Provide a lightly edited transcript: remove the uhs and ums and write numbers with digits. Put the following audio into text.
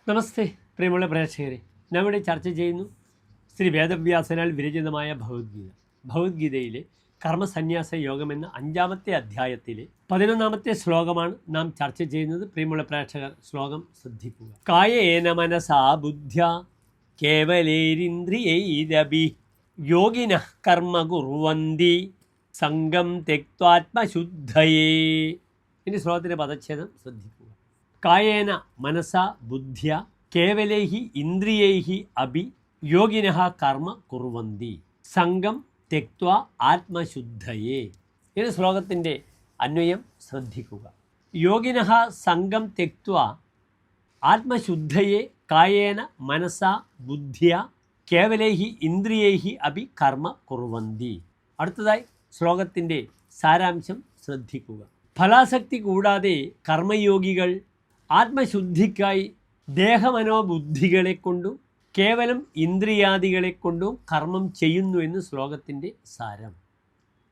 നമസ്തേ പ്രിയമുള്ള പ്രേക്ഷകരെ, ഞാൻ ഇവിടെ ചർച്ച ചെയ്യുന്നു ശ്രീ വേദവ്യാസനാൽ വിരചിതമായ ഭഗവത്ഗീതയിലെ കർമ്മസന്യാസ യോഗം എന്ന 5-ാമത്തെ അധ്യായത്തിലെ 11-ാമത്തെ ശ്ലോകമാണ് നാം ചർച്ച ചെയ്യുന്നത്. പ്രിയമുള്ള പ്രേക്ഷകർ, ശ്ലോകം ശ്രദ്ധിക്കുക. കായേന മനസാ ബുദ്ധ്യാ കേവലേരിന്ദ്രിയൈരപി യോഗിനഃ കർമ്മ കുർവന്തി സംഗം തെക്ത്വാത്മശുദ്ധയേ. ഇനി ശ്ലോകത്തിൻ്റെ പദച്ഛേദം ശ്രദ്ധിക്കുക. കായേന മനസാ ബുദ്ധ്യ കേവലൈഹി ഇന്ദ്രിയൈഹി അഭി യോഗിനഃ കർമ്മ കുർവന്തി സംഗം തെക്ത്വാ ആത്മശുദ്ധയേ. ഈ ശ്ലോകത്തിൻ്റെ അന്വയം ശ്രദ്ധിക്കുക. യോഗിനഃ സംഗം തെക്ത്വാ ആത്മശുദ്ധയെ കായേന മനസാ ബുദ്ധ്യ കേവലൈഹി ഇന്ദ്രിയൈഹി അഭി കർമ്മ കുർവന്തി. അടുത്തതായി ശ്ലോകത്തിൻ്റെ സാരാംശം ശ്രദ്ധിക്കുക. ഫലാസക്തി കൂടാതെ കർമ്മയോഗികൾ ആത്മശുദ്ധിക്കായി ദേഹമനോബുദ്ധികളെ കൊണ്ടും കേവലം ഇന്ദ്രിയാദികളെ കൊണ്ടും കർമ്മം ചെയ്യുന്നു എന്ന് ശ്ലോകത്തിൻ്റെ സാരം.